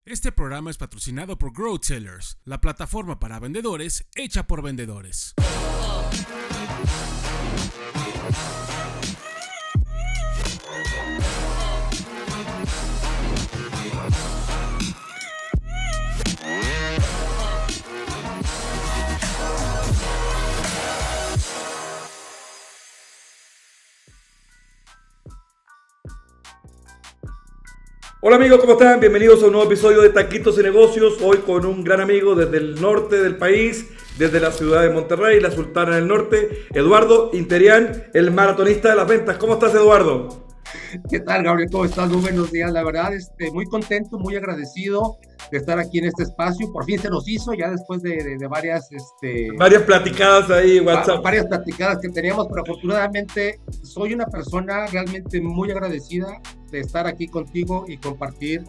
Este programa es patrocinado por Growth Sellers, la plataforma para vendedores hecha por vendedores. Hola amigos, ¿cómo están? Bienvenidos a un nuevo episodio de Taquitos y Negocios. Hoy con un gran amigo desde el norte del país, desde la ciudad de Monterrey, la Sultana del Norte, Eduardo Interian, el maratonista de las ventas. ¿Cómo estás, Eduardo? ¿Qué tal, Gabriel? ¿Cómo estás? Muy buenos días. La verdad, muy contento, muy agradecido de estar aquí en este espacio. Por fin se nos hizo, ya después de varias... varias platicadas ahí, WhatsApp. Varias platicadas que teníamos, pero afortunadamente soy una persona realmente muy agradecida de estar aquí contigo y compartir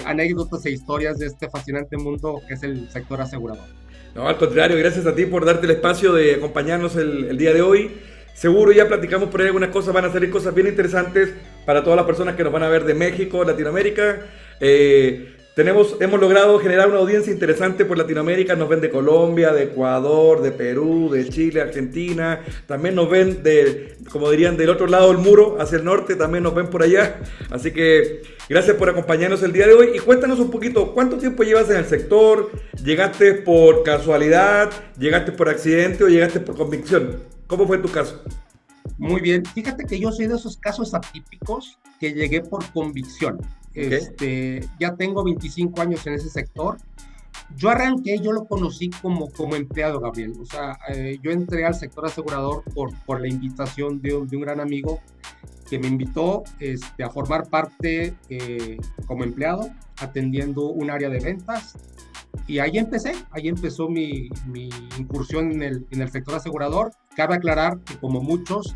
anécdotas e historias de este fascinante mundo que es el sector asegurador. No, al contrario, gracias a ti por darte el espacio de acompañarnos el día de hoy. Seguro ya platicamos por ahí algunas cosas, van a salir cosas bien interesantes para todas las personas que nos van a ver de México, Latinoamérica. Hemos logrado generar una audiencia interesante por Latinoamérica. Nos ven de Colombia, de Ecuador, de Perú, de Chile, Argentina. También nos ven como dirían, del otro lado del muro, hacia el norte, también nos ven por allá. Así que gracias por acompañarnos el día de hoy. Y cuéntanos un poquito, ¿cuánto tiempo llevas en el sector? ¿Llegaste por casualidad? ¿Llegaste por accidente o llegaste por convicción? ¿Cómo fue tu caso? Muy bien, fíjate que yo soy de esos casos atípicos que llegué por convicción. Okay. Ya tengo 25 años en ese sector. Yo arranqué, yo lo conocí como empleado, Gabriel. O sea, yo entré al sector asegurador por la invitación de un gran amigo que me invitó a formar parte como empleado, atendiendo un área de ventas. Y ahí empezó mi incursión en el sector asegurador. Cabe aclarar que como muchos,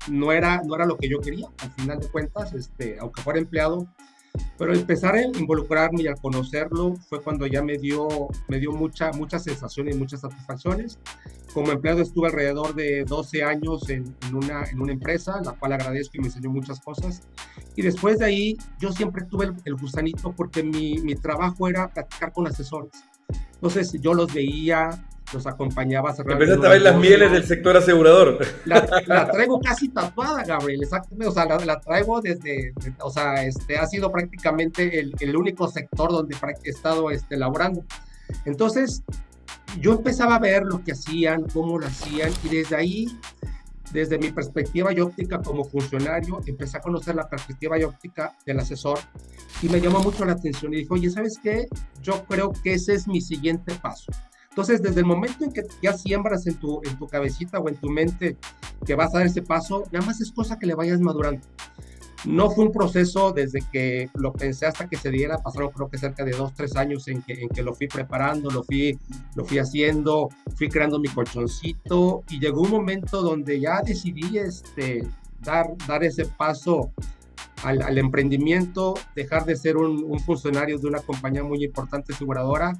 no era lo que yo quería, al final de cuentas, aunque fuera empleado. Pero empezar a involucrarme y a conocerlo fue cuando ya me dio mucha sensación y muchas satisfacciones. Como empleado estuve alrededor de 12 años en una empresa, la cual agradezco y me enseñó muchas cosas. Y después de ahí yo siempre tuve el gusanito porque mi trabajo era platicar con asesores. Entonces yo los veía, los acompañaba a cerrar. Empezaste a ver las mieles del sector asegurador. La traigo casi tatuada, Gabriel, exactamente. O sea, la traigo ha sido prácticamente el único sector donde he estado laborando. Entonces, yo empezaba a ver lo que hacían, cómo lo hacían, y desde ahí, desde mi perspectiva y óptica como funcionario, empecé a conocer la perspectiva y óptica del asesor, y me llamó mucho la atención, y dije, oye, ¿sabes qué? Yo creo que ese es mi siguiente paso. Entonces, desde el momento en que ya siembras en tu cabecita o en tu mente que vas a dar ese paso, nada más es cosa que le vayas madurando. No fue un proceso desde que lo pensé hasta que se diera, pasaron creo que cerca de 2-3 años en que lo fui preparando, lo fui haciendo, fui creando mi colchoncito, y llegó un momento donde ya decidí dar ese paso al emprendimiento, dejar de ser un funcionario de una compañía muy importante aseguradora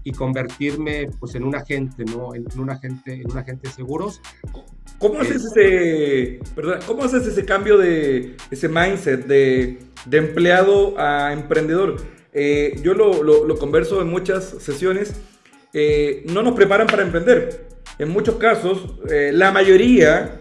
y convertirme pues en un agente, ¿no? En un agente de seguros. ¿Cómo haces ese cambio de ese mindset de empleado a emprendedor? Yo lo converso en muchas sesiones. No nos preparan para emprender. En muchos casos, la mayoría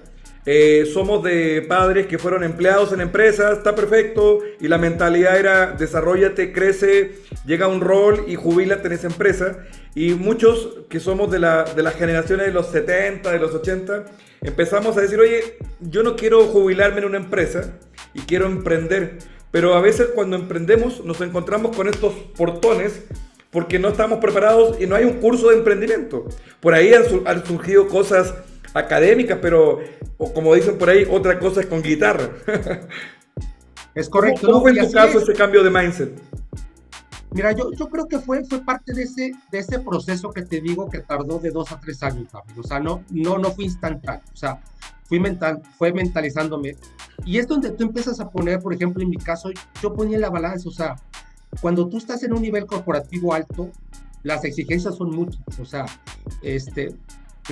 somos de padres que fueron empleados en empresas, está perfecto, y la mentalidad era desarróllate, crece, llega a un rol y jubílate en esa empresa. Y muchos que somos de las generaciones de los 70, de los 80, empezamos a decir, oye, yo no quiero jubilarme en una empresa y quiero emprender. Pero a veces cuando emprendemos nos encontramos con estos portones porque no estamos preparados y no hay un curso de emprendimiento. Por ahí han surgido cosas académicas, pero o como dicen por ahí, otra cosa es con guitarra. Es correcto. ¿Cómo fue en tu caso ese cambio de mindset? Mira, yo creo que fue parte de ese proceso que te digo que tardó de 2 a 3 años, amigo. O sea, no fue instantáneo. O sea, fue mentalizándome. Y es donde tú empiezas a poner, por ejemplo, en mi caso, yo ponía la balanza. O sea, cuando tú estás en un nivel corporativo alto, las exigencias son muchas. O sea,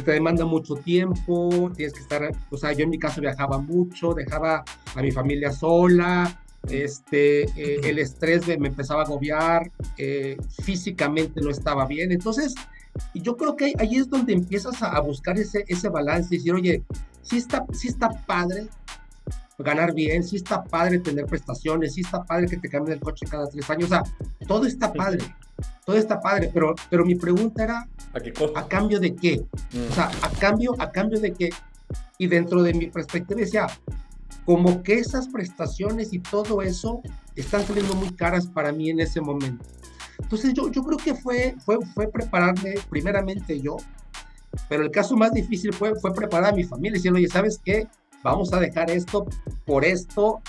te demanda mucho tiempo, tienes que estar, o sea, yo en mi caso viajaba mucho, dejaba a mi familia sola, el estrés me empezaba a agobiar, físicamente no estaba bien. Entonces, yo creo que ahí es donde empiezas a buscar ese balance y decir, oye, sí está padre ganar bien, sí está padre tener prestaciones, sí está padre que te cambien el coche cada 3 años, o sea, todo está padre, pero mi pregunta era, ¿a qué costo? ¿A cambio de qué? O sea, ¿a cambio de qué? Y dentro de mi perspectiva decía, como que esas prestaciones y todo eso están saliendo muy caras para mí en ese momento. Entonces yo creo que fue prepararme primeramente yo, pero el caso más difícil fue preparar a mi familia, diciendo, oye, ¿sabes qué? Vamos a dejar esto por esto,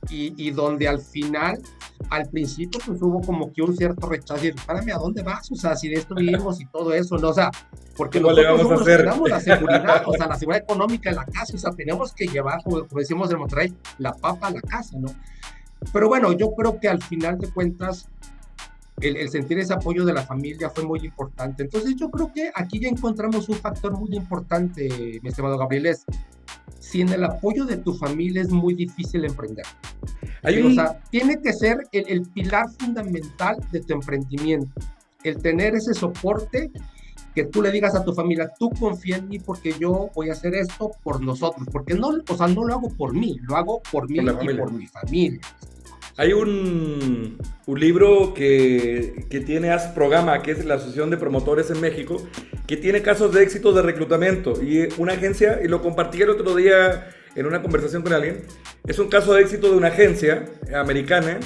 y donde al final, al principio, pues hubo como que un cierto rechazo, y espérame, ¿a dónde vas? O sea, si de esto vivimos y todo eso, ¿no? O sea, porque nosotros somos los que damos la seguridad, o sea, la seguridad económica en la casa, o sea, tenemos que llevar, como decimos en Monterrey, la papa a la casa, ¿no? Pero bueno, yo creo que al final de cuentas, el sentir ese apoyo de la familia fue muy importante. Entonces yo creo que aquí ya encontramos un factor muy importante, mi estimado Gabriel, es sin el apoyo de tu familia es muy difícil emprender. O sea, tiene que ser el pilar fundamental de tu emprendimiento, el tener ese soporte, que tú le digas a tu familia, tú confía en mí porque yo voy a hacer esto por nosotros, porque no, o sea, no lo hago por mí, lo hago por mí y por mi familia. Hay un libro que tiene Asprogama, que es la Asociación de Promotores en México, que tiene casos de éxito de reclutamiento. Y una agencia, y lo compartí el otro día en una conversación con alguien, es un caso de éxito de una agencia americana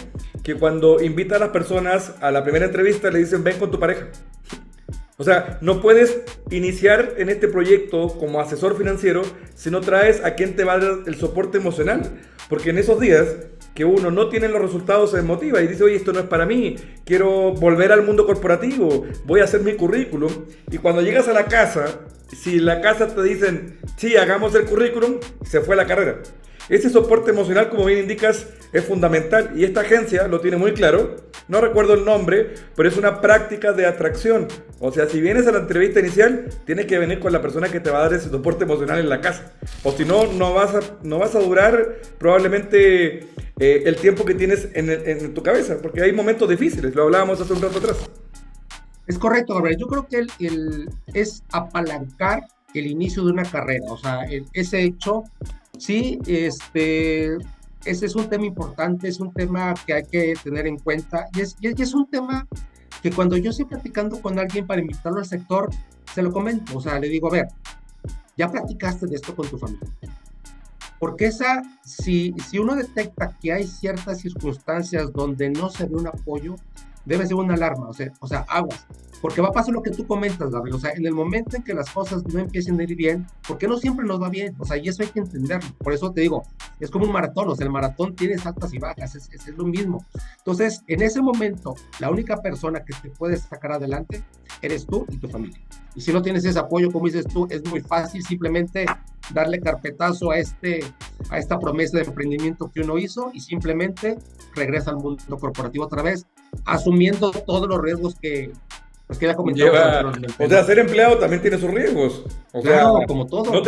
que cuando invita a las personas a la primera entrevista le dicen, ven con tu pareja. O sea, no puedes iniciar en este proyecto como asesor financiero si no traes a quien te va a dar el soporte emocional. Porque en esos días que uno no tiene los resultados se desmotiva y dice, oye, esto no es para mí, quiero volver al mundo corporativo, voy a hacer mi currículum. Y cuando llegas a la casa, si la casa te dicen, sí, hagamos el currículum, se fue la carrera. Ese soporte emocional, como bien indicas, es fundamental y esta agencia lo tiene muy claro. No recuerdo el nombre, pero es una práctica de atracción. O sea, si vienes a la entrevista inicial, tienes que venir con la persona que te va a dar ese soporte emocional en la casa. O si no, no vas a durar probablemente el tiempo que tienes en tu cabeza, porque hay momentos difíciles, lo hablábamos hace un rato atrás. Es correcto, Gabriel. Yo creo que es apalancar el inicio de una carrera. O sea, ese hecho... Sí, ese es un tema importante, es un tema que hay que tener en cuenta y es un tema que cuando yo estoy platicando con alguien para invitarlo al sector, se lo comento, o sea, le digo, a ver, ya platicaste de esto con tu familia, porque si uno detecta que hay ciertas circunstancias donde no se ve un apoyo, debe ser una alarma, o sea, aguas. Porque va a pasar lo que tú comentas, Gabriel, o sea, en el momento en que las cosas no empiecen a ir bien, porque no siempre nos va bien, o sea, y eso hay que entenderlo. Por eso te digo, es como un maratón, o sea, el maratón tiene altas y bajas, es lo mismo. Entonces, en ese momento, la única persona que te puede sacar adelante eres tú y tu familia. Y si no tienes ese apoyo, como dices tú, es muy fácil simplemente darle carpetazo a esta promesa de emprendimiento que uno hizo y simplemente regresa al mundo corporativo otra vez, asumiendo todos los riesgos que ya comentamos. O sea, ser empleado también tiene sus riesgos. O claro, sea, como todo.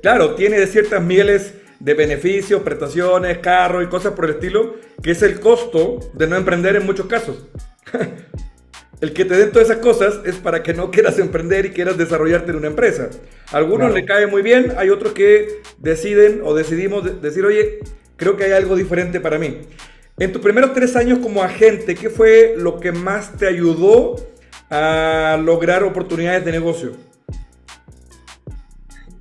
Claro, tiene ciertas mieles de beneficios, prestaciones, carro y cosas por el estilo, que es el costo de no emprender en muchos casos. El que te den todas esas cosas es para que no quieras emprender y quieras desarrollarte en una empresa. A algunos le cae muy bien, hay otros que deciden o decidimos decir, oye, creo que hay algo diferente para mí. En tus primeros 3 años como agente, ¿qué fue lo que más te ayudó a lograr oportunidades de negocio?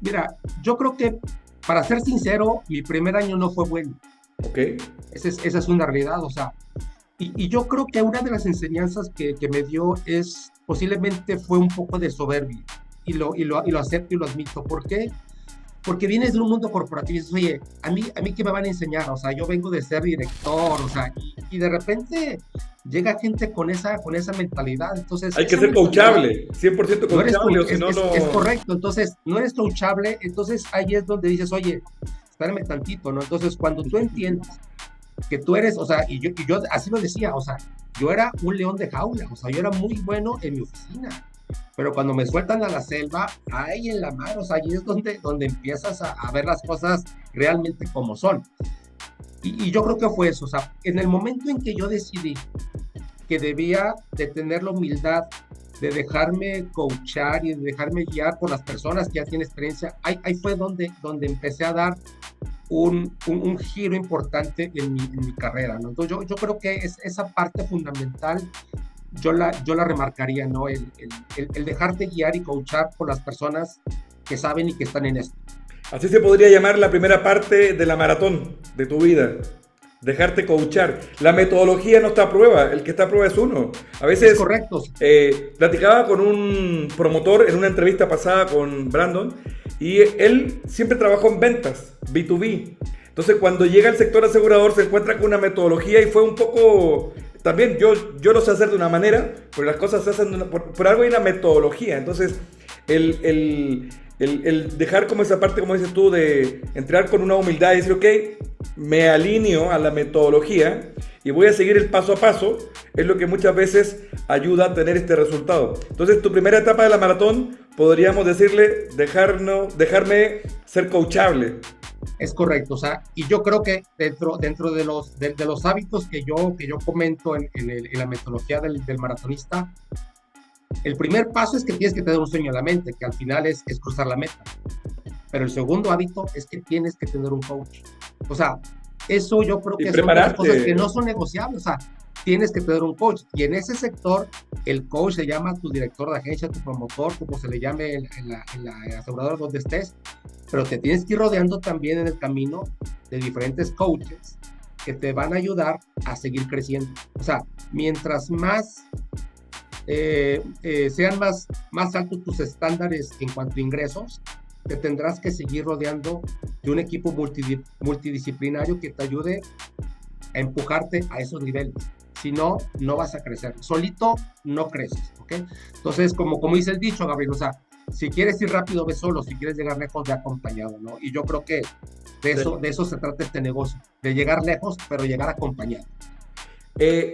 Mira, yo creo que, para ser sincero, mi primer año no fue bueno. Ok. Esa es una realidad, o sea, y yo creo que una de las enseñanzas que me dio posiblemente fue un poco de soberbia, y lo acepto y lo admito. ¿Por qué? Porque vienes de un mundo corporativo y dices, oye, ¿a mí qué me van a enseñar? O sea, yo vengo de ser director, o sea, y de repente llega gente con esa mentalidad. Entonces, hay que ser coachable, 100% coachable, o si no. Es correcto, entonces, no eres coachable, entonces ahí es donde dices, oye, espérame tantito, ¿no? Entonces, cuando tú entiendes que tú eres, o sea, y yo así lo decía, o sea, yo era un león de jaula, o sea, yo era muy bueno en mi oficina. Pero cuando me sueltan a la selva, ahí en la mar, o sea, ahí es donde empiezas a ver las cosas realmente como son. Y yo creo que fue eso, o sea, en el momento en que yo decidí que debía de tener la humildad de dejarme coachar y de dejarme guiar por las personas que ya tienen experiencia, ahí fue donde empecé a dar un giro importante en mi carrera, ¿no? Entonces yo creo que esa parte fundamental yo la remarcaría, ¿no? El dejarte guiar y coachar por las personas que saben y que están en esto. Así se podría llamar la primera parte de la maratón de tu vida. Dejarte coachar. La metodología no está a prueba, el que está a prueba es uno. A veces, es correcto. Platicaba con un promotor en una entrevista pasada con Brandon y él siempre trabajó en ventas, B2B. Entonces cuando llega al sector asegurador se encuentra con una metodología y fue un poco... También yo lo sé hacer de una manera, pero las cosas se hacen por algo, hay una metodología. Entonces el dejar como esa parte, como dices tú, de entrar con una humildad y decir, ok, me alineo a la metodología y voy a seguir el paso a paso, es lo que muchas veces ayuda a tener este resultado. Entonces, tu primera etapa de la maratón, podríamos decirle, dejarme ser coachable. Es correcto, o sea, y yo creo que dentro de los hábitos que yo comento en la metodología del maratonista, el primer paso es que tienes que tener un sueño en la mente, que al final es cruzar la meta. Pero el segundo hábito es que tienes que tener un coach. O sea, eso yo creo que son las cosas que no son negociables. O sea, tienes que tener un coach. Y en ese sector, el coach se llama tu director de agencia, tu promotor, como se le llame en la aseguradora donde estés. Pero te tienes que ir rodeando también en el camino de diferentes coaches que te van a ayudar a seguir creciendo. O sea, mientras más sean más altos tus estándares en cuanto a ingresos, te tendrás que seguir rodeando de un equipo multidisciplinario que te ayude a empujarte a esos niveles. Si no, no vas a crecer. Solito no creces, ¿ok? Entonces, como dice el dicho, Gabriel, o sea, si quieres ir rápido, ve solo. Si quieres llegar lejos, ve acompañado, ¿no? Y yo creo que de eso se trata este negocio, de llegar lejos, pero llegar acompañado.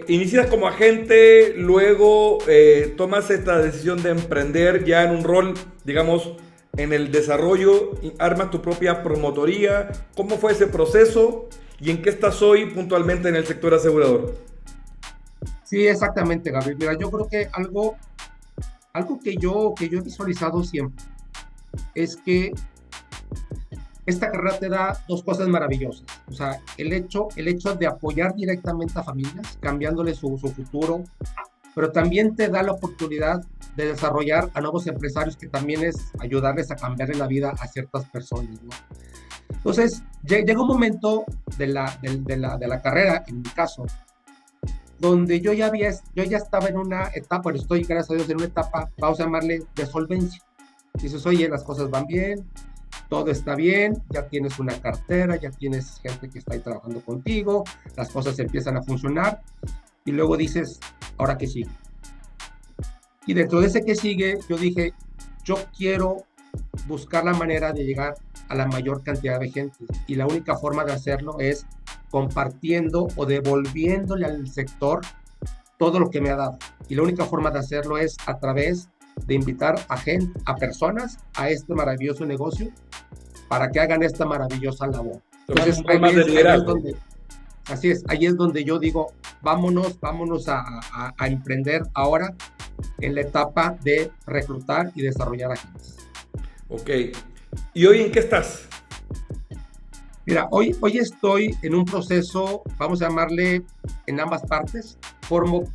Inicias como agente, luego tomas esta decisión de emprender ya en un rol, digamos, en el desarrollo, armas tu propia promotoría. ¿Cómo fue ese proceso y en qué estás hoy puntualmente en el sector asegurador? Sí, exactamente, Gabriel. Mira, yo creo que algo que yo he visualizado siempre es que esta carrera te da dos cosas maravillosas. O sea, el hecho de apoyar directamente a familias, cambiándole su futuro, pero también te da la oportunidad de desarrollar a nuevos empresarios, que también es ayudarles a cambiarle la vida a ciertas personas, ¿no? Entonces, llega un momento de la carrera, en mi caso, donde yo ya estaba en una etapa, pero estoy, gracias a Dios, en una etapa, vamos a llamarle, de solvencia. Dices, oye, las cosas van bien, todo está bien, ya tienes una cartera, ya tienes gente que está ahí trabajando contigo, las cosas empiezan a funcionar, y luego dices, ¿ahora qué sigue? Y dentro de ese que sigue, yo dije, yo quiero buscar la manera de llegar a la mayor cantidad de gente, y la única forma de hacerlo es compartiendo o devolviéndole al sector todo lo que me ha dado, y la única forma de hacerlo es a través de invitar a personas a este maravilloso negocio para que hagan esta maravillosa labor. Entonces, ahí es donde yo digo, vámonos a emprender ahora en la etapa de reclutar y desarrollar agentes. Ok. ¿Y hoy en qué estás? Mira, hoy estoy en un proceso, vamos a llamarle, en ambas partes. Formo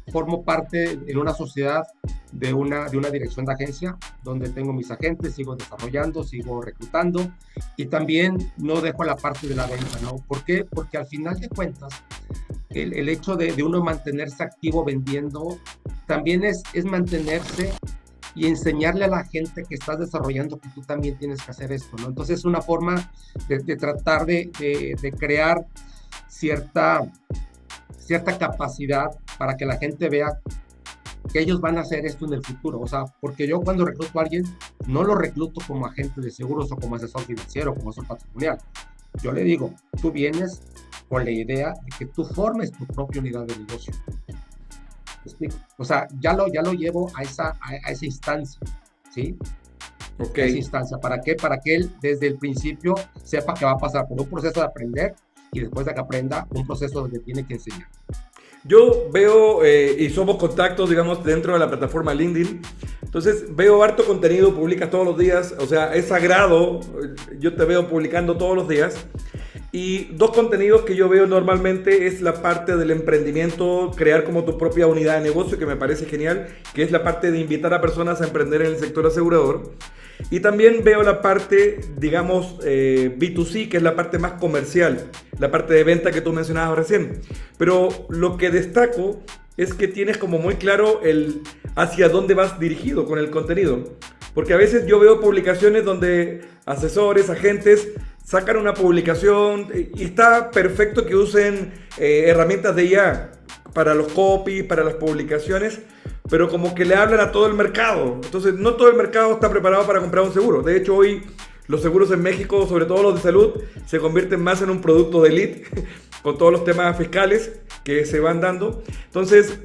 parte en una sociedad de una dirección de agencia, donde tengo mis agentes, sigo desarrollando, sigo reclutando, y también no dejo la parte de la venta, ¿no? ¿Por qué? Porque al final de cuentas, el hecho de uno mantenerse activo vendiendo, también es mantenerse y enseñarle a la gente que estás desarrollando que tú también tienes que hacer esto, ¿no? Entonces es una forma de tratar de crear cierta capacidad para que la gente vea que ellos van a hacer esto en el futuro. O sea, porque yo cuando recluto a alguien, no lo recluto como agente de seguros o como asesor financiero, como asesor patrimonial. Yo le digo, tú vienes con la idea de que tú formes tu propia unidad de negocio. ¿Me explico? O sea, ya lo llevo a esa instancia, ¿sí? Okay. A esa instancia. ¿Para qué? Para que él desde el principio sepa que va a pasar por un proceso de aprender, y después de que aprenda, un proceso donde tiene que enseñar. Yo veo, y somos contactos, digamos, dentro de la plataforma LinkedIn. Entonces veo harto contenido, publicas todos los días, o sea, es sagrado, yo te veo publicando todos los días. Y dos contenidos que yo veo normalmente es la parte del emprendimiento, crear como tu propia unidad de negocio, que me parece genial, que es la parte de invitar a personas a emprender en el sector asegurador. Y también veo la parte, digamos, B2C, que es la parte más comercial, la parte de venta que tú mencionabas recién. Pero lo que destaco es que tienes como muy claro el hacia dónde vas dirigido con el contenido. Porque a veces yo veo publicaciones donde asesores, agentes, sacan una publicación y está perfecto que usen herramientas de IA para los copies, para las publicaciones, pero como que le hablan a todo el mercado. Entonces, no todo el mercado está preparado para comprar un seguro. De hecho, hoy los seguros en México, sobre todo los de salud, se convierten más en un producto de elite, con todos los temas fiscales que se van dando. Entonces,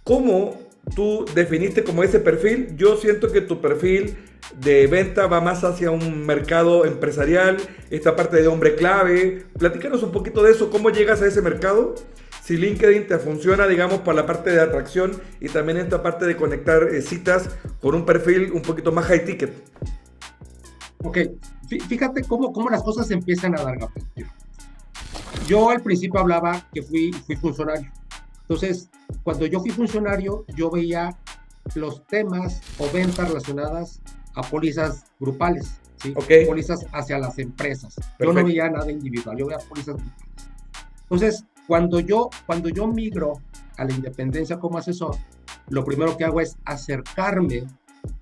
¿cómo tú definiste como ese perfil? Yo siento que tu perfil de venta va más hacia un mercado empresarial, esta parte de hombre clave. Platícanos un poquito de eso, ¿cómo llegas a ese mercado? Si LinkedIn te funciona, digamos, para la parte de atracción y también esta parte de conectar citas con un perfil un poquito más high ticket. Ok, fíjate cómo las cosas empiezan a dar, Gabriel. Yo al principio hablaba que fui funcionario. Entonces, cuando yo fui funcionario, yo veía los temas o ventas relacionadas a pólizas grupales, ¿sí? Okay. Pólizas hacia las empresas. Perfecto. Yo no veía nada individual, yo veía pólizas grupales. Entonces, cuando yo migro a la independencia como asesor, lo primero que hago es acercarme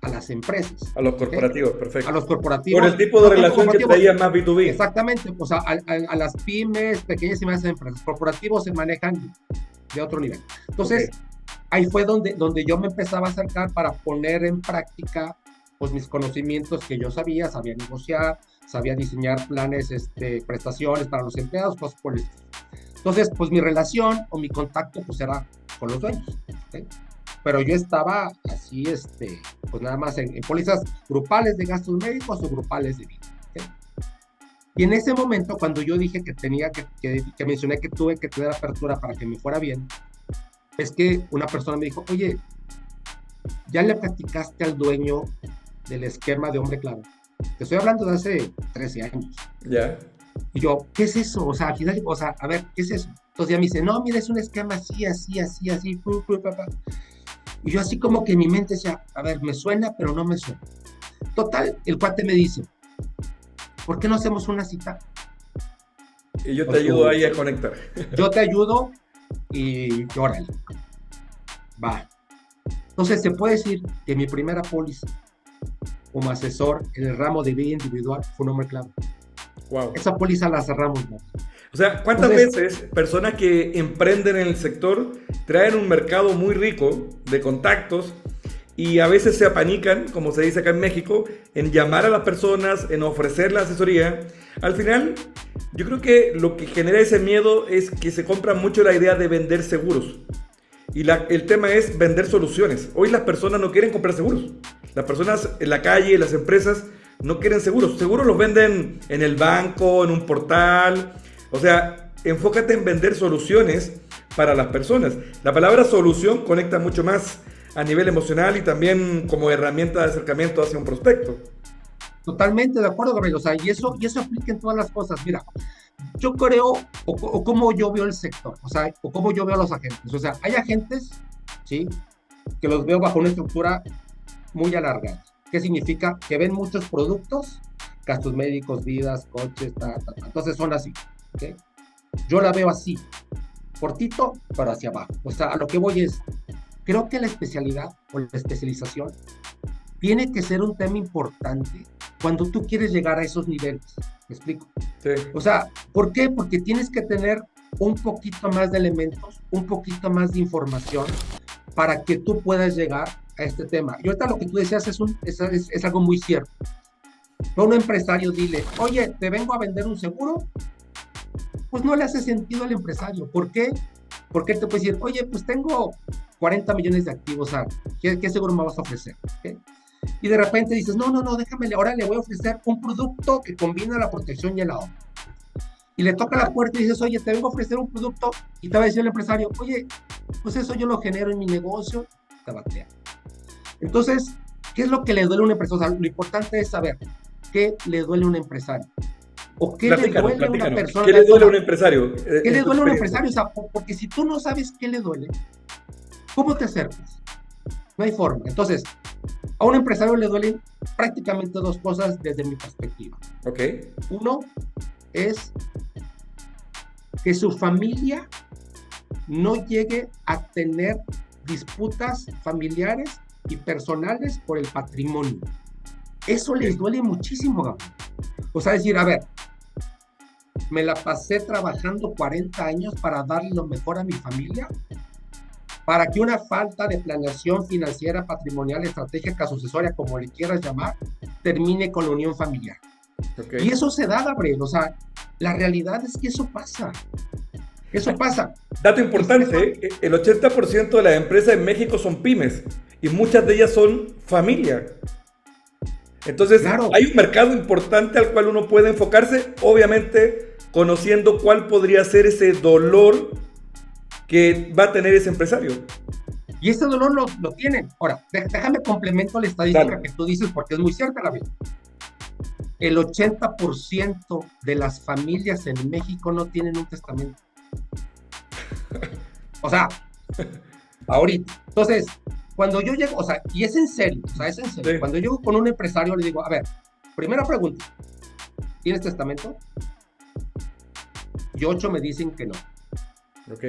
a las empresas. A los corporativos, ¿okay? Perfecto. A los corporativos. Por el tipo de relación que traía más B2B. Exactamente, o sea, a las pymes, pequeñas y medianas empresas. Corporativos se manejan de otro nivel. Entonces, ahí fue donde yo me empezaba a acercar para poner en práctica pues mis conocimientos que yo sabía negociar, sabía diseñar planes, prestaciones para los empleados, cosas por el estilo. Entonces, pues mi relación o mi contacto pues era con los dueños, ¿okay? Pero yo estaba así, pues nada más en pólizas grupales de gastos médicos o grupales de vida, ¿okay? Y en ese momento, cuando yo dije que tenía que mencioné que tuve que tener apertura para que me fuera bien, es que una persona me dijo, oye, ¿ya le platicaste al dueño del esquema de hombre clave? Te estoy hablando de hace 13 años. Ya. Y yo, ¿qué es eso? O sea, al final, a ver, ¿qué es eso? Entonces ya me dice, no, mira, es un esquema así, y yo así como que en mi mente decía, a ver, me suena, pero no me suena. Total, el cuate me dice, ¿por qué no hacemos una cita? Y yo te ayudo ahí a conectar. Yo te ayudo y órale. Va. Entonces se puede decir que mi primera póliza como asesor en el ramo de vida individual fue un hombre clave. Wow. Esa póliza la cerramos, ¿no? O sea, ¿cuántas veces personas que emprenden en el sector traen un mercado muy rico de contactos y a veces se apanican, como se dice acá en México, en llamar a las personas, en ofrecer la asesoría? Al final, yo creo que lo que genera ese miedo es que se compra mucho la idea de vender seguros. Y el tema es vender soluciones. Hoy las personas no quieren comprar seguros. Las personas en la calle, las empresas, no quieren seguros. Seguros los venden en el banco, en un portal. O sea, enfócate en vender soluciones para las personas. La palabra solución conecta mucho más a nivel emocional y también como herramienta de acercamiento hacia un prospecto. Totalmente de acuerdo, Gabriel. O sea, y eso aplica en todas las cosas. Mira, yo creo, o cómo yo veo el sector, o sea, o cómo yo veo a los agentes. O sea, hay agentes, ¿sí?, que los veo bajo una estructura muy alargada. ¿Qué significa? Que ven muchos productos, gastos médicos, vidas, coches, entonces son así, ¿okay? Yo la veo así, cortito, pero hacia abajo. O sea, a lo que voy es, creo que la especialidad o la especialización tiene que ser un tema importante cuando tú quieres llegar a esos niveles. ¿Me explico? Sí. O sea, ¿por qué? Porque tienes que tener un poquito más de elementos, un poquito más de información para que tú puedas llegar a este tema. Y ahorita lo que tú decías es algo muy cierto. A un empresario dile, oye, te vengo a vender un seguro, pues no le hace sentido al empresario. ¿Por qué? Porque él te puede decir, oye, pues tengo 40 millones de activos, ¿qué seguro me vas a ofrecer? ¿Okay? Y de repente dices, no, déjame, ahora le voy a ofrecer un producto que combina la protección y el ahorro. y le toca la puerta y dices, oye, te vengo a ofrecer un producto, y te va a decir el empresario, oye, pues eso yo lo genero en mi negocio, te va a crear. Entonces, ¿qué es lo que le duele a un empresario? O sea, lo importante es saber qué le duele a un empresario. ¿O qué le duele a una persona? ¿Qué le duele a un empresario? ¿Qué le duele a un empresario? O sea, porque si tú no sabes qué le duele, ¿cómo te acercas? No hay forma. Entonces, a un empresario le duelen prácticamente dos cosas desde mi perspectiva. Ok. Uno es que su familia no llegue a tener disputas familiares y personales por el patrimonio. Eso les duele muchísimo, Gabriel. O sea, decir, a ver, me la pasé trabajando 40 años para darle lo mejor a mi familia, para que una falta de planeación financiera, patrimonial, estratégica, sucesoria, como le quieras llamar, termine con la unión familiar. Okay. Y eso se da, Gabriel. O sea, la realidad es que eso pasa. Eso pasa. Dato importante, el 80% de las empresas en México son pymes y muchas de ellas son familia. Entonces, claro, hay un mercado importante al cual uno puede enfocarse, obviamente conociendo cuál podría ser ese dolor que va a tener ese empresario. Y ese dolor lo tienen. Ahora, déjame complemento la estadística que tú dices, porque es muy cierta, la vida. El 80% de las familias en México no tienen un testamento. O sea, ahorita. Entonces, cuando yo llego, o sea, y es en serio, o sea, es en serio. Sí. Cuando llego con un empresario, le digo, a ver, primera pregunta, ¿tienes testamento? Y 8 me dicen que no. Ok.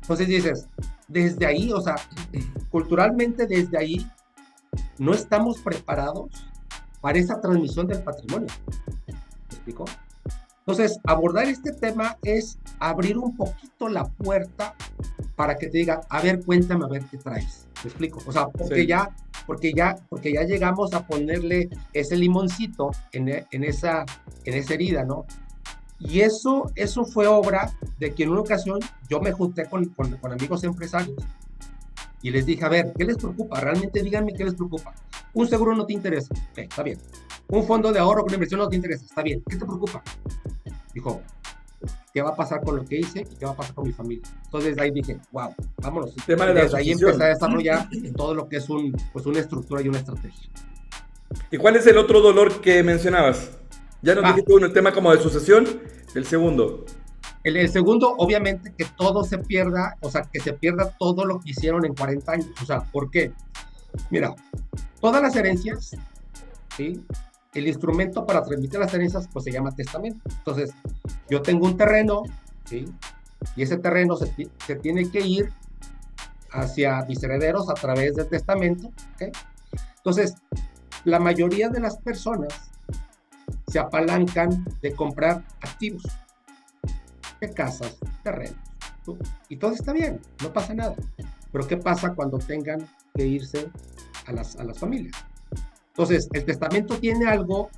Entonces dices, desde ahí, o sea, culturalmente desde ahí, no estamos preparados para esa transmisión del patrimonio. ¿Me explico? Entonces, abordar este tema es abrir un poquito la puerta para que te diga, a ver, cuéntame, a ver qué traes. ¿Me explico? O sea, porque ya llegamos a ponerle ese limoncito en esa herida, ¿no? Y eso fue obra de que en una ocasión yo me junté con amigos empresarios y les dije, a ver, ¿qué les preocupa? Realmente díganme qué les preocupa. Un seguro no te interesa, está bien. Un fondo de ahorro con inversión no te interesa, está bien. ¿Qué te preocupa? Dijo, ¿qué va a pasar con lo que hice y qué va a pasar con mi familia? Entonces ahí dije, wow, vámonos. Desde ahí empecé a desarrollar todo lo que es una estructura y una estrategia. ¿Y cuál es el otro dolor que mencionabas? Ya nos dijiste uno, el tema como de sucesión, el segundo. El segundo, obviamente, que todo se pierda, o sea, que se pierda todo lo que hicieron en 40 años. O sea, ¿por qué? Mira, todas las herencias, ¿sí? El instrumento para transmitir las herencias, pues se llama testamento. Entonces, yo tengo un terreno, ¿sí? Y ese terreno se tiene que ir hacia mis herederos a través del testamento, ¿ok? Entonces, la mayoría de las personas se apalancan de comprar activos, de casas, terrenos, ¿no? Y todo está bien, no pasa nada. Pero ¿qué pasa cuando tengan que irse a las familias? Entonces, el testamento tiene algo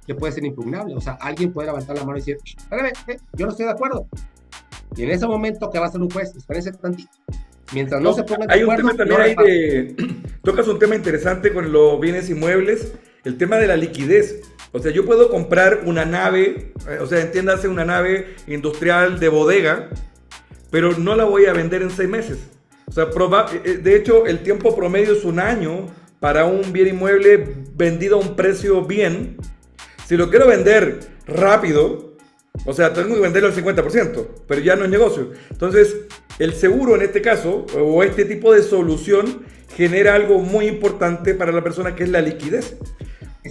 que puede ser impugnable. O sea, alguien puede levantar la mano y decir, espérame, yo no estoy de acuerdo. Y en ese momento, ¿qué va a hacer un juez? Espérense tantito. Mientras no se pongan de acuerdo... Hay un tema también ahí tocas un tema interesante con los bienes inmuebles, el tema de la liquidez. O sea, yo puedo comprar una nave, o sea, entiéndase una nave industrial de bodega, pero no la voy a vender en 6 meses. O sea, de hecho, el tiempo promedio es 1 año para un bien inmueble vendido a un precio bien. Si lo quiero vender rápido, o sea, tengo que venderlo al 50%, pero ya no es negocio. Entonces, el seguro en este caso, o este tipo de solución, genera algo muy importante para la persona, que es la liquidez.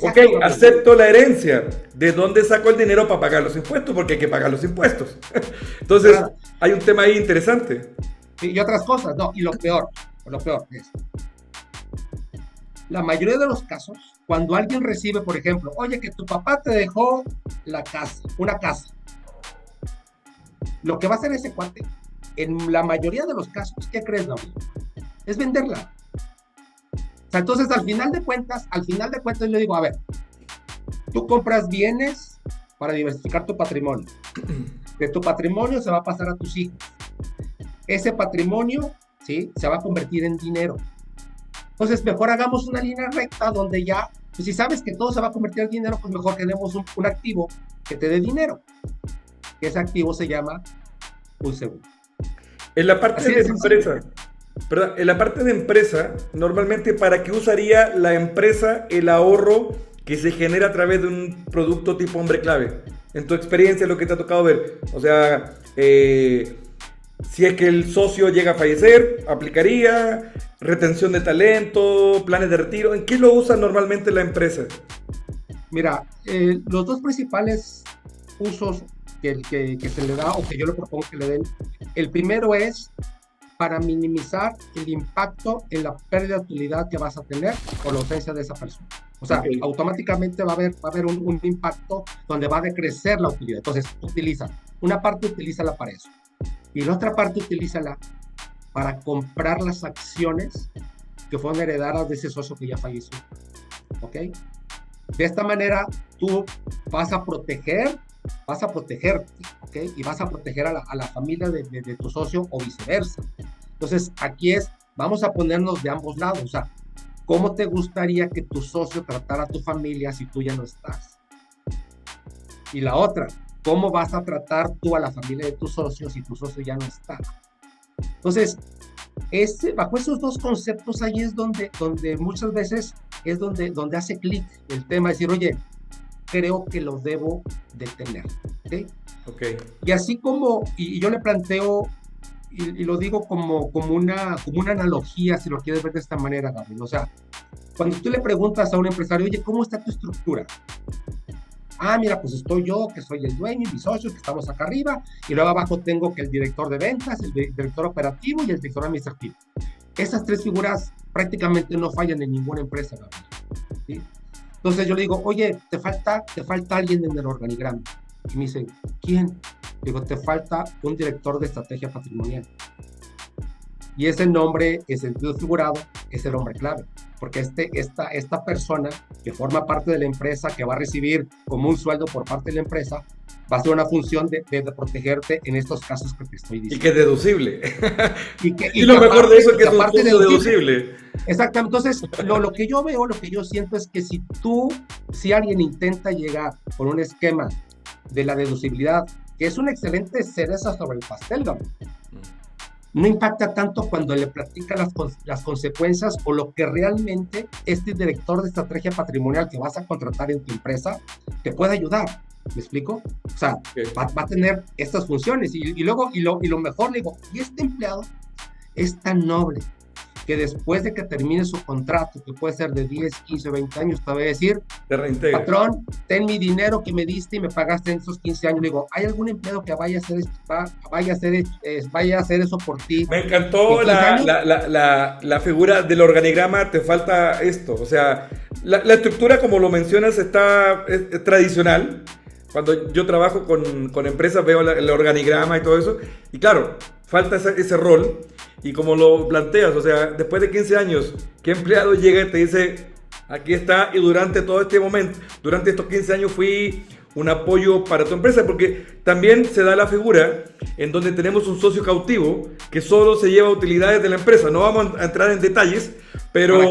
Ok, acepto la herencia. ¿De dónde saco el dinero para pagar los impuestos? Porque hay que pagar los impuestos. Entonces, claro, hay un tema ahí interesante. Y otras cosas, no, y lo peor es, la mayoría de los casos, cuando alguien recibe, por ejemplo, oye, que tu papá te dejó una casa, lo que va a hacer ese cuate, en la mayoría de los casos, ¿qué crees, Gabriel? Es venderla. O sea, entonces, al final de cuentas, yo le digo, a ver, tú compras bienes para diversificar tu patrimonio. De tu patrimonio se va a pasar a tus hijos. Ese patrimonio, ¿sí?, se va a convertir en dinero. Entonces, mejor hagamos una línea recta donde ya Pues si sabes que todo se va a convertir en dinero, pues mejor tenemos un activo que te dé dinero. Ese activo se llama un seguro. En la parte de empresa, ¿verdad? En la parte de empresa, normalmente, ¿para qué usaría la empresa el ahorro que se genera a través de un producto tipo hombre clave? En tu experiencia, lo que te ha tocado ver. O sea, si es que el socio llega a fallecer, aplicaría retención de talento, planes de retiro. ¿En qué lo usa normalmente la empresa? Mira, los dos principales usos que se le da o que yo le propongo que le den, el primero es para minimizar el impacto en la pérdida de utilidad que vas a tener por la ausencia de esa persona. O sea, automáticamente va a haber un impacto donde va a decrecer la utilidad. Entonces, una parte utilízala para eso. Y la otra parte utilízala para comprar las acciones que fueron heredadas de ese socio que ya falleció. ¿Ok? De esta manera, tú vas a protegerte, ¿ok? Y vas a proteger a la familia de tu socio o viceversa. Entonces, aquí vamos a ponernos de ambos lados. O sea, ¿cómo te gustaría que tu socio tratara a tu familia si tú ya no estás? Y la otra, ¿cómo vas a tratar tú a la familia de tu socio si tu socio ya no está? Entonces, bajo esos dos conceptos, ahí es donde muchas veces es donde hace clic el tema, decir, oye, creo que lo debo de tener. ¿Okay? Okay. Y así como, y yo le planteo, y lo digo como una analogía, si lo quieres ver de esta manera, Gabriel. O sea, cuando tú le preguntas a un empresario, oye, ¿cómo está tu estructura? Ah, mira, pues estoy yo, que soy el dueño, y mis socios, que estamos acá arriba, y luego abajo tengo que el director de ventas, el director operativo y el director administrativo. Esas tres figuras prácticamente no fallan en ninguna empresa, Gabriel. ¿Sí? Entonces yo le digo, oye, te falta alguien en el organigrama. Y me dicen, ¿quién? Digo, te falta un director de estrategia patrimonial. Y ese nombre, en sentido figurado, es el hombre clave. Porque esta persona que forma parte de la empresa, que va a recibir como un sueldo por parte de la empresa, va a hacer una función de protegerte en estos casos que te estoy diciendo. Y que es deducible. Y lo mejor de eso es que es un fondo deducible. Exactamente. Entonces, lo que yo veo, lo que yo siento es que si alguien intenta llegar con un esquema de la deducibilidad, que es una excelente cereza sobre el pastel, Gabriel, no impacta tanto cuando le platica las consecuencias o lo que realmente este director de estrategia patrimonial que vas a contratar en tu empresa te puede ayudar. ¿Me explico? O sea, va a tener estas funciones y luego, lo mejor, le digo, y este empleado es tan noble que después de que termine su contrato, que puede ser de 10, 15, 20 años, te voy a decir, patrón, ten mi dinero que me diste y me pagaste en esos 15 años. Le digo, ¿hay algún empleado que vaya a hacer eso por ti? Me encantó la figura del organigrama, te falta esto. O sea, la estructura, como lo mencionas, es tradicional. Cuando yo trabajo con empresas, veo el organigrama y todo eso. Y claro, falta ese rol. Y como lo planteas, o sea, después de 15 años, ¿qué empleado llega y te dice, aquí está, y durante todo este momento, durante estos 15 años fui un apoyo para tu empresa? Porque también se da la figura en donde tenemos un socio cautivo que solo se lleva utilidades de la empresa. No vamos a entrar en detalles, pero...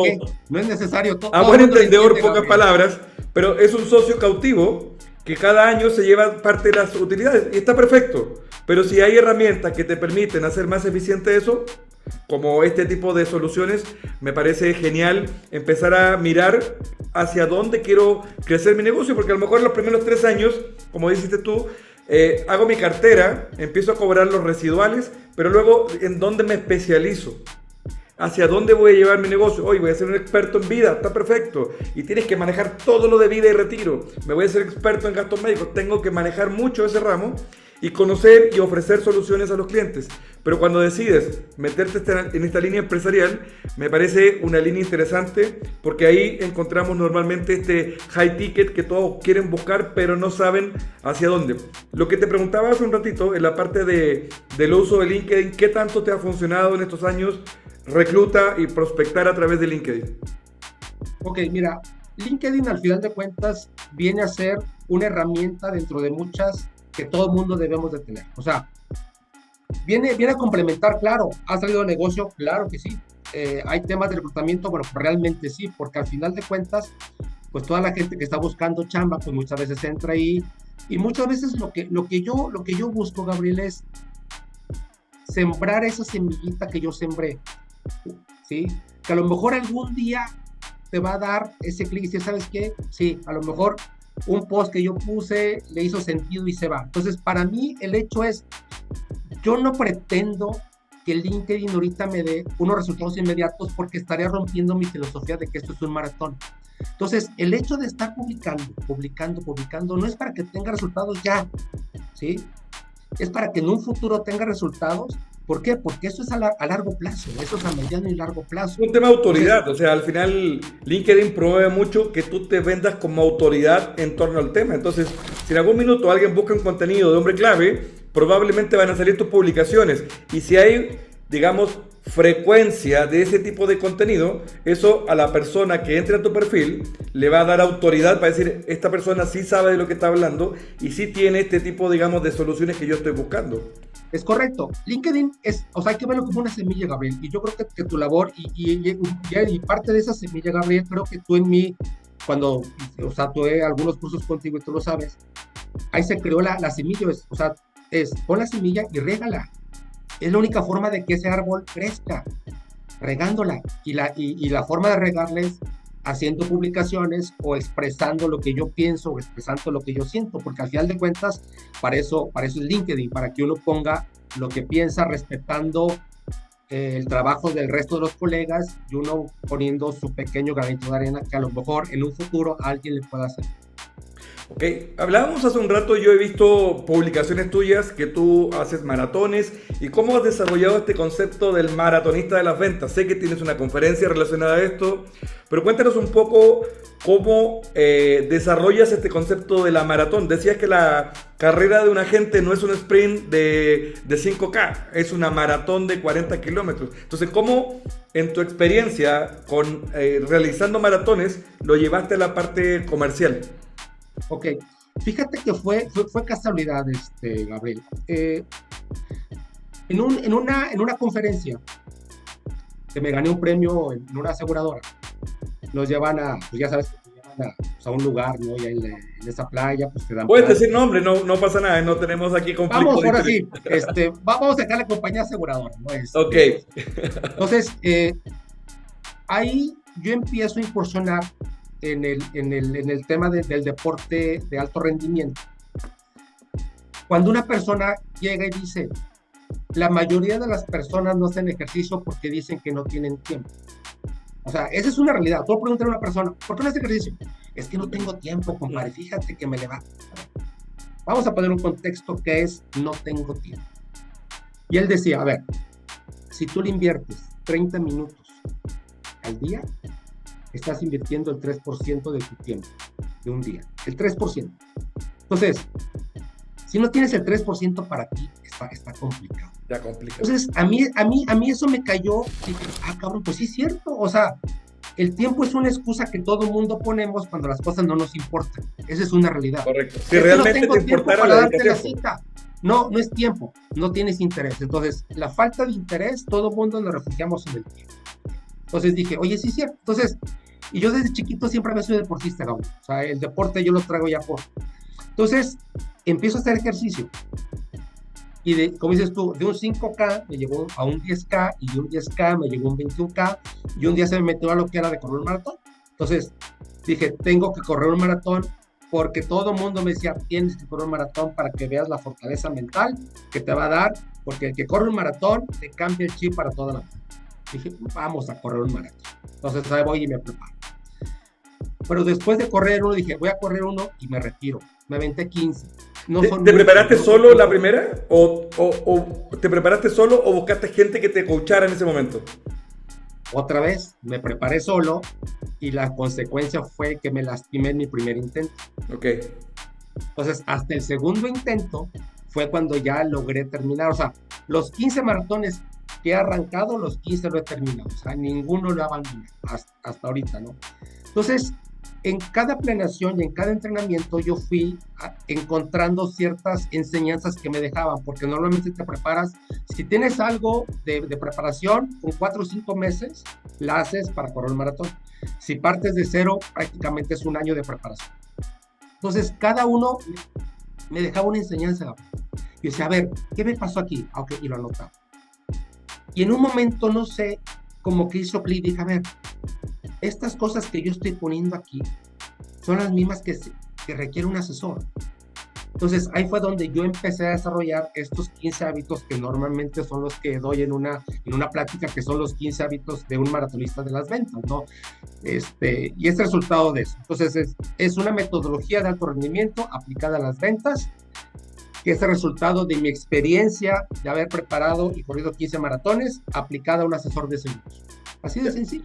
No es necesario. A buen entendedor, pocas palabras, pero es un socio cautivo que cada año se lleva parte de las utilidades y está perfecto. Pero si hay herramientas que te permiten hacer más eficiente eso, como este tipo de soluciones, me parece genial empezar a mirar hacia dónde quiero crecer mi negocio, porque a lo mejor los primeros 3 años, como dijiste tú, hago mi cartera, empiezo a cobrar los residuales, pero luego en dónde me especializo. ¿Hacia dónde voy a llevar mi negocio? Hoy voy a ser un experto en vida, está perfecto. Y tienes que manejar todo lo de vida y retiro. Me voy a ser experto en gastos médicos, tengo que manejar mucho ese ramo y conocer y ofrecer soluciones a los clientes. Pero cuando decides meterte en esta línea empresarial, me parece una línea interesante, porque ahí encontramos normalmente este high ticket que todos quieren buscar, pero no saben hacia dónde. Lo que te preguntaba hace un ratito, en la parte del uso de LinkedIn, ¿qué tanto te ha funcionado en estos años recluta y prospectar a través de LinkedIn? Ok, mira, LinkedIn al final de cuentas viene a ser una herramienta dentro de muchas que todo el mundo debemos de tener. O sea, viene a complementar, claro. ¿Ha salido negocio? Claro que sí. ¿Hay temas de reclutamiento? Bueno, realmente sí, porque al final de cuentas pues toda la gente que está buscando chamba, pues muchas veces entra ahí, y muchas veces lo que yo busco, Gabriel, es sembrar esa semillita que yo sembré, ¿sí? Que a lo mejor algún día te va a dar ese clic y decir, ¿sabes qué? Sí, a lo mejor un post que yo puse le hizo sentido y se va. Entonces, para mí, el hecho es, yo no pretendo que el LinkedIn ahorita me dé unos resultados inmediatos porque estaría rompiendo mi filosofía de que esto es un maratón. Entonces, el hecho de estar publicando, no es para que tenga resultados ya, ¿sí? Es para que en un futuro tenga resultados. ¿Por qué? Porque eso es a largo plazo, eso es a mediano y largo plazo. Es un tema de autoridad, entonces, o sea, al final LinkedIn promueve mucho que tú te vendas como autoridad en torno al tema. Entonces, si en algún minuto alguien busca un contenido de hombre clave, probablemente van a salir tus publicaciones. Y si hay, digamos, frecuencia de ese tipo de contenido, eso a la persona que entre a tu perfil le va a dar autoridad para decir, esta persona sí sabe de lo que está hablando y sí tiene este tipo, digamos, de soluciones que yo estoy buscando. Es correcto. LinkedIn es, o sea, hay que verlo como una semilla, Gabriel. Y yo creo que tu labor y parte de esa semilla, Gabriel, creo que tú en mí, cuando, o sea, tuve algunos cursos contigo y tú lo sabes, ahí se creó la semilla, o sea, pon la semilla y régala. Es la única forma de que ese árbol crezca, regándola. Y la forma de regarla es haciendo publicaciones o expresando lo que yo pienso o expresando lo que yo siento, porque al final de cuentas, para eso es LinkedIn, para que uno ponga lo que piensa respetando el trabajo del resto de los colegas y uno poniendo su pequeño granito de arena que a lo mejor en un futuro a alguien le pueda hacer. Ok, hablábamos hace un rato, yo he visto publicaciones tuyas que tú haces maratones y cómo has desarrollado este concepto del maratonista de las ventas. Sé que tienes una conferencia relacionada a esto, pero cuéntanos un poco cómo desarrollas este concepto de la maratón. Decías que la carrera de un agente no es un sprint de 5K, es una maratón de 40 kilómetros. Entonces, ¿cómo en tu experiencia con realizando maratones lo llevaste a la parte comercial? Ok, fíjate que fue casualidad, Gabriel. En una conferencia que me gané un premio en una aseguradora, nos llevan pues ya sabes, a un lugar, ¿no? Y en esa playa, pues te dan... Puedes decir nombre, no pasa nada, no tenemos aquí conflicto. Vamos, ahora sí, vamos a sacar la compañía aseguradora, ¿no? Ok. Entonces, ahí yo empiezo a incursionar en el tema del deporte de alto rendimiento. Cuando una persona llega y dice, la mayoría de las personas no hacen ejercicio porque dicen que no tienen tiempo. O sea, esa es una realidad. Tú preguntas a una persona, ¿por qué no haces ejercicio? Es que no tengo tiempo, compadre, fíjate que me levanto. Vamos a poner un contexto que es, no tengo tiempo. Y él decía, a ver, si tú le inviertes 30 minutos al día, estás invirtiendo el 3% de tu tiempo, de un día, el 3%. Entonces, si no tienes el 3% para ti, está complicado. Ya complicado. Entonces, a mí eso me cayó, y dije, cabrón, pues sí es cierto, o sea, el tiempo es una excusa que todo mundo ponemos cuando las cosas no nos importan. Esa es una realidad. Correcto. Si realmente no tengo te tiempo importara para la darte la cita. No es tiempo, no tienes interés. Entonces, la falta de interés, todo mundo nos refugiamos en el tiempo. Entonces dije, oye, sí es cierto. Entonces, y yo desde chiquito siempre había sido deportista, Gabriel. O sea, el deporte yo lo traigo ya por... Entonces, empiezo a hacer ejercicio. Y como dices tú, de un 5K me llegó a un 10K, y de un 10K me llegó a un 21K, y un día se me metió a lo que era de correr un maratón. Entonces, dije, tengo que correr un maratón, porque todo el mundo me decía, tienes que correr un maratón para que veas la fortaleza mental que te va a dar, porque el que corre un maratón te cambia el chip para toda la vida. Dije, vamos a correr un maratón. Entonces ahí voy y me preparo. Pero después de correr uno, dije, voy a correr uno y me retiro. Me aventé 15. ¿Te preparaste solo la primera? ¿O te preparaste solo o buscaste gente que te coachara en ese momento? Otra vez, me preparé solo y la consecuencia fue que me lastimé en mi primer intento. Ok. Entonces, hasta el segundo intento fue cuando ya logré terminar. O sea, los 15 maratones que he arrancado, los 15 lo he terminado. O sea, ninguno lo he abandonado hasta ahorita, ¿no? Entonces, en cada planeación y en cada entrenamiento yo fui encontrando ciertas enseñanzas que me dejaban, porque normalmente te preparas, si tienes algo de preparación, con 4 o 5 meses la haces para correr el maratón. Si partes de cero, prácticamente es un año de preparación. Entonces, cada uno me dejaba una enseñanza. Y decía, a ver, ¿qué me pasó aquí? Ah, ok, y lo anotaba. Y en un momento, no sé, como que hizo clic, dije, a ver, estas cosas que yo estoy poniendo aquí son las mismas que requiere un asesor. Entonces, ahí fue donde yo empecé a desarrollar estos 15 hábitos que normalmente son los que doy en una plática, que son los 15 hábitos de un maratonista de las ventas, ¿no? Y es el resultado de eso. Entonces, es una metodología de alto rendimiento aplicada a las ventas, que es el resultado de mi experiencia de haber preparado y corrido 15 maratones, aplicada a un asesor de seguros. Así de sencillo.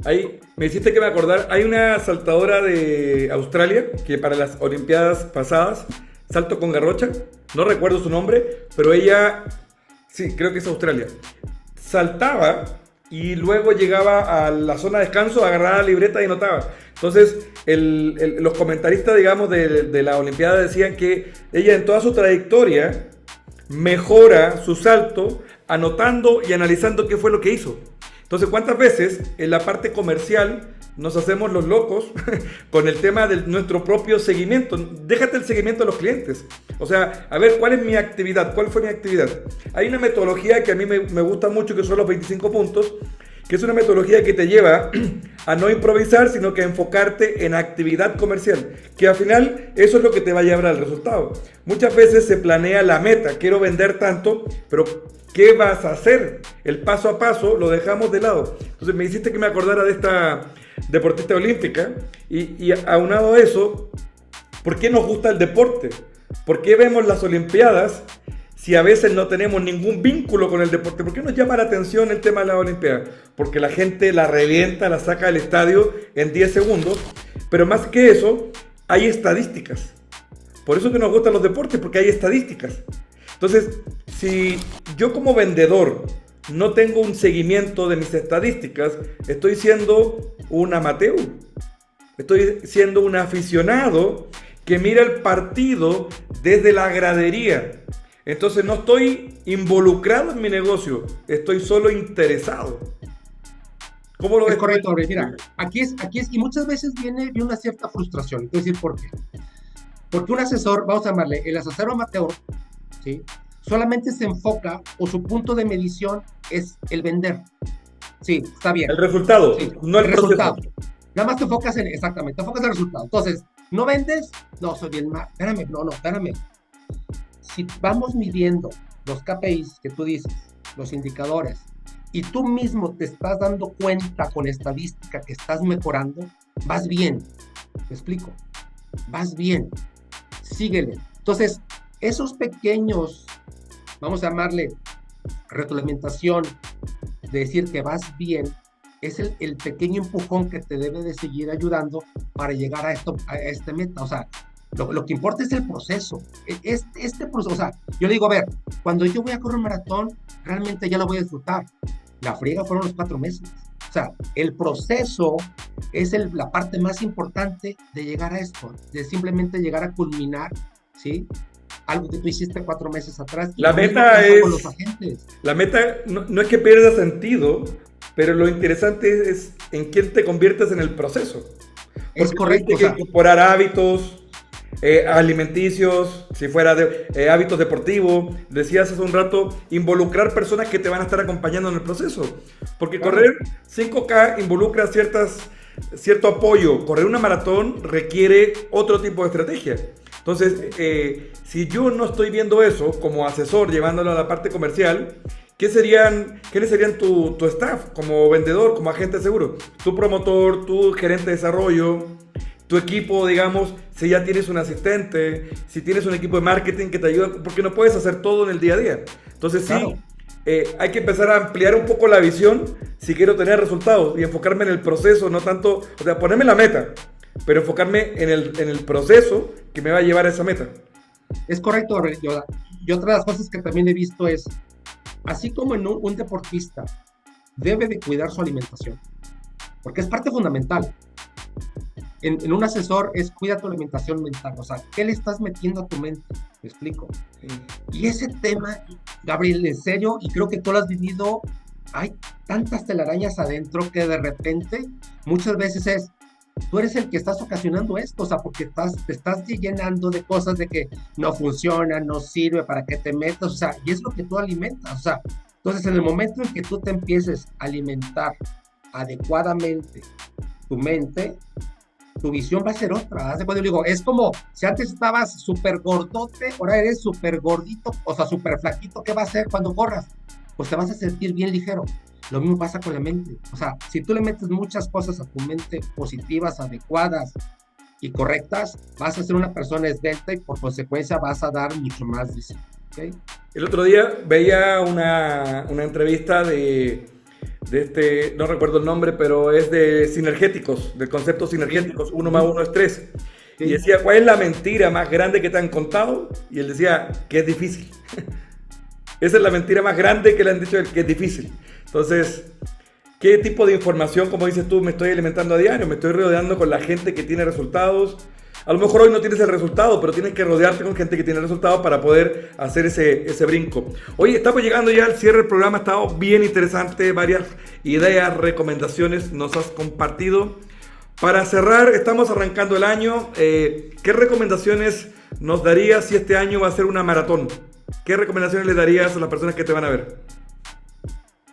Ahí me hiciste que me acordar, hay una saltadora de Australia que para las Olimpiadas pasadas, salto con garrocha, no recuerdo su nombre, pero ella, sí, creo que es Australia, saltaba y luego llegaba a la zona de descanso, agarraba la libreta y anotaba. Entonces, los comentaristas, digamos, de la Olimpiada decían que ella en toda su trayectoria mejora su salto anotando y analizando qué fue lo que hizo. Entonces, ¿cuántas veces en la parte comercial nos hacemos los locos con el tema de nuestro propio seguimiento? Déjate el seguimiento a los clientes. O sea, a ver, ¿cuál es mi actividad? ¿Cuál fue mi actividad? Hay una metodología que a mí me gusta mucho, que son los 25 puntos, que es una metodología que te lleva a no improvisar, sino que a enfocarte en actividad comercial, que al final eso es lo que te va a llevar al resultado. Muchas veces se planea la meta, quiero vender tanto, pero ¿qué vas a hacer? El paso a paso lo dejamos de lado. Entonces me hiciste que me acordara de esta deportista olímpica y aunado a eso, ¿por qué nos gusta el deporte? ¿Por qué vemos las Olimpiadas si a veces no tenemos ningún vínculo con el deporte? ¿Por qué nos llama la atención el tema de la Olimpiada? Porque la gente la revienta, la saca del estadio en 10 segundos, pero más que eso, hay estadísticas. Por eso que nos gustan los deportes, porque hay estadísticas. Entonces, si yo como vendedor no tengo un seguimiento de mis estadísticas, estoy siendo un amateur, estoy siendo un aficionado que mira el partido desde la gradería. Entonces no estoy involucrado en mi negocio, estoy solo interesado. ¿Cómo lo ves? Es correcto, mira, aquí es, y muchas veces viene una cierta frustración. Es decir, ¿por qué? Porque un asesor, vamos a llamarle, el asesor amateur, ¿sí?, solamente se enfoca, o su punto de medición es el vender. Sí, está bien. El resultado, sí, no el resultado. proceso. Nada más te enfocas en, exactamente, te enfocas en el resultado. Entonces, ¿no vendes? No, soy bien mal. Espérame. Si vamos midiendo los KPIs que tú dices, los indicadores, y tú mismo te estás dando cuenta con estadística que estás mejorando, vas bien. ¿Me explico? Vas bien. Síguele. Entonces, esos pequeños, vamos a llamarle retroalimentación, de decir que vas bien, es el pequeño empujón que te debe de seguir ayudando para llegar a este meta. O sea, lo que importa es el proceso. Este proceso, o sea, yo le digo, a ver, cuando yo voy a correr un maratón, realmente ya lo voy a disfrutar. La friega fueron los 4 meses. O sea, el proceso es la parte más importante de llegar a esto, de simplemente llegar a culminar, ¿sí?, algo que tú hiciste 4 meses atrás. La meta es, con los agentes. La meta no es que pierda sentido, pero lo interesante es en quién te conviertes en el proceso. Es correcto. Tienes que incorporar hábitos alimenticios, si fuera de hábitos deportivos, decías hace un rato, involucrar personas que te van a estar acompañando en el proceso, porque correr 5K involucra cierto apoyo. Correr una maratón requiere otro tipo de estrategia. Entonces, si yo no estoy viendo eso como asesor, llevándolo a la parte comercial, ¿quiénes serían tu staff como vendedor, como agente de seguro? Tu promotor, tu gerente de desarrollo, tu equipo, digamos, si ya tienes un asistente, si tienes un equipo de marketing que te ayuda, porque no puedes hacer todo en el día a día. Entonces, claro, sí, hay que empezar a ampliar un poco la visión si quiero tener resultados y enfocarme en el proceso, no tanto, o sea, ponerme la meta, pero enfocarme en el proceso que me va a llevar a esa meta. Es correcto, Yoda. Y otra de las cosas que también he visto es, así como en un deportista debe de cuidar su alimentación, porque es parte fundamental. En un asesor es cuida tu alimentación mental, o sea, ¿qué le estás metiendo a tu mente? ¿Me explico? Sí. Y ese tema, Gabriel, en serio, y creo que tú lo has vivido hay tantas telarañas adentro que de repente muchas veces tú eres el que estás ocasionando esto, o sea, porque te estás llenando de cosas de que no funciona, no sirve, para que te metas, o sea, y es lo que tú alimentas, o sea, entonces en el momento en que tú te empieces a alimentar adecuadamente tu mente, tu visión va a ser otra. Hace cuando digo, es como si antes estabas súper gordote, ahora eres súper gordito, o sea, súper flaquito, ¿qué va a hacer cuando corras? Pues te vas a sentir bien ligero. Lo mismo pasa con la mente. O sea, si tú le metes muchas cosas a tu mente positivas, adecuadas y correctas, vas a ser una persona esbelta y por consecuencia vas a dar mucho más de sí. ¿Okay? El otro día veía una entrevista de no recuerdo el nombre, pero es de sinergéticos, del concepto sinergéticos, 1 más 1 es 3. Sí. Y decía, ¿cuál es la mentira más grande que te han contado? Y él decía, que es difícil. Esa es la mentira más grande que le han dicho, que es difícil. Entonces, ¿qué tipo de información, como dices tú, me estoy alimentando a diario? Me estoy rodeando con la gente que tiene resultados. A lo mejor hoy no tienes el resultado, pero tienes que rodearte con gente que tiene resultados para poder hacer ese brinco. Oye, estamos llegando ya al cierre del programa. Ha estado bien interesante, varias ideas, recomendaciones nos has compartido. Para cerrar, estamos arrancando el año. ¿Qué recomendaciones nos darías si este año va a ser una maratón? ¿Qué recomendaciones le darías a las personas que te van a ver?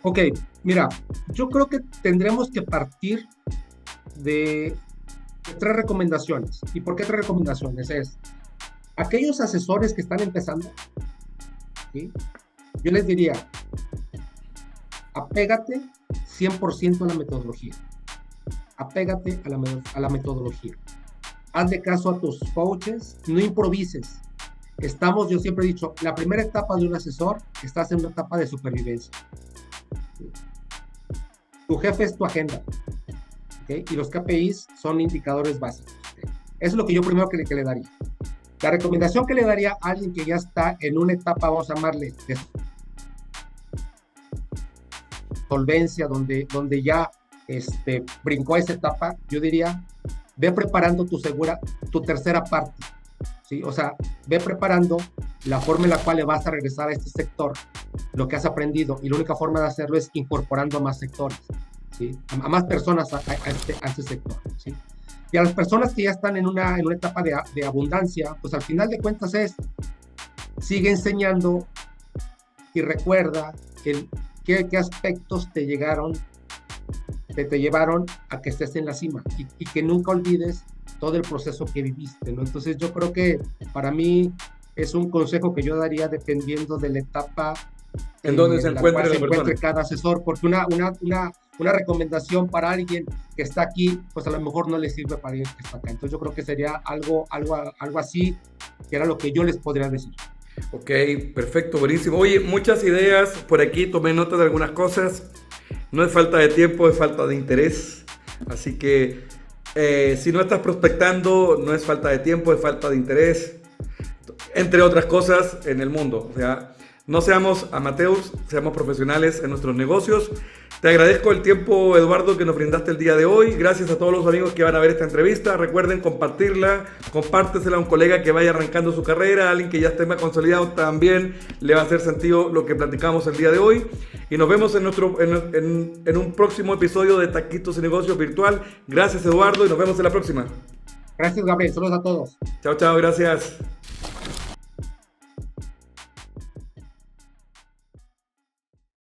Ok, mira, yo creo que tendremos que partir de 3 recomendaciones. ¿Y por qué 3 recomendaciones? Es aquellos asesores que están empezando, ¿sí? Yo les diría, apégate 100% a la metodología. Apégate a la metodología. Hazle caso a tus coaches, no improvises. Yo siempre he dicho, la primera etapa de un asesor, estás en una etapa de supervivencia. ¿Sí? Tu jefe es tu agenda. ¿Okay? Y los KPIs son indicadores básicos. ¿Okay? Eso es lo que yo primero que le daría. La recomendación que le daría a alguien que ya está en una etapa, vamos a llamarle, de solvencia, donde ya brincó esa etapa, yo diría, ve preparando tu tercera parte. ¿Sí? O sea, ve preparando la forma en la cual le vas a regresar a este sector, lo que has aprendido, y la única forma de hacerlo es incorporando a más sectores. ¿Sí? A más personas a este sector. ¿Sí? Y a las personas que ya están en una etapa de abundancia, pues al final de cuentas sigue enseñando y recuerda qué aspectos te llevaron a que estés en la cima y que nunca olvides todo el proceso que viviste, ¿no? Entonces yo creo que para mí es un consejo que yo daría dependiendo de la etapa en donde se encuentre cada asesor, porque una recomendación para alguien que está aquí, pues a lo mejor no le sirve para alguien que está acá. Entonces yo creo que sería algo así, que era lo que yo les podría decir. Ok, perfecto, buenísimo. Oye, muchas ideas por aquí, tomé nota de algunas cosas. No es falta de tiempo, es falta de interés. Así que si no estás prospectando, no es falta de tiempo, es falta de interés. Entre otras cosas en el mundo. O sea, no seamos amateurs, seamos profesionales en nuestros negocios. Te agradezco el tiempo, Eduardo, que nos brindaste el día de hoy. Gracias a todos los amigos que van a ver esta entrevista. Recuerden compartirla, compártesela a un colega que vaya arrancando su carrera, a alguien que ya esté más consolidado, también le va a hacer sentido lo que platicamos el día de hoy. Y nos vemos en un próximo episodio de Taquitos y Negocios Virtual. Gracias, Eduardo, y nos vemos en la próxima. Gracias, Gabriel. Saludos a todos. Chao, chao, gracias.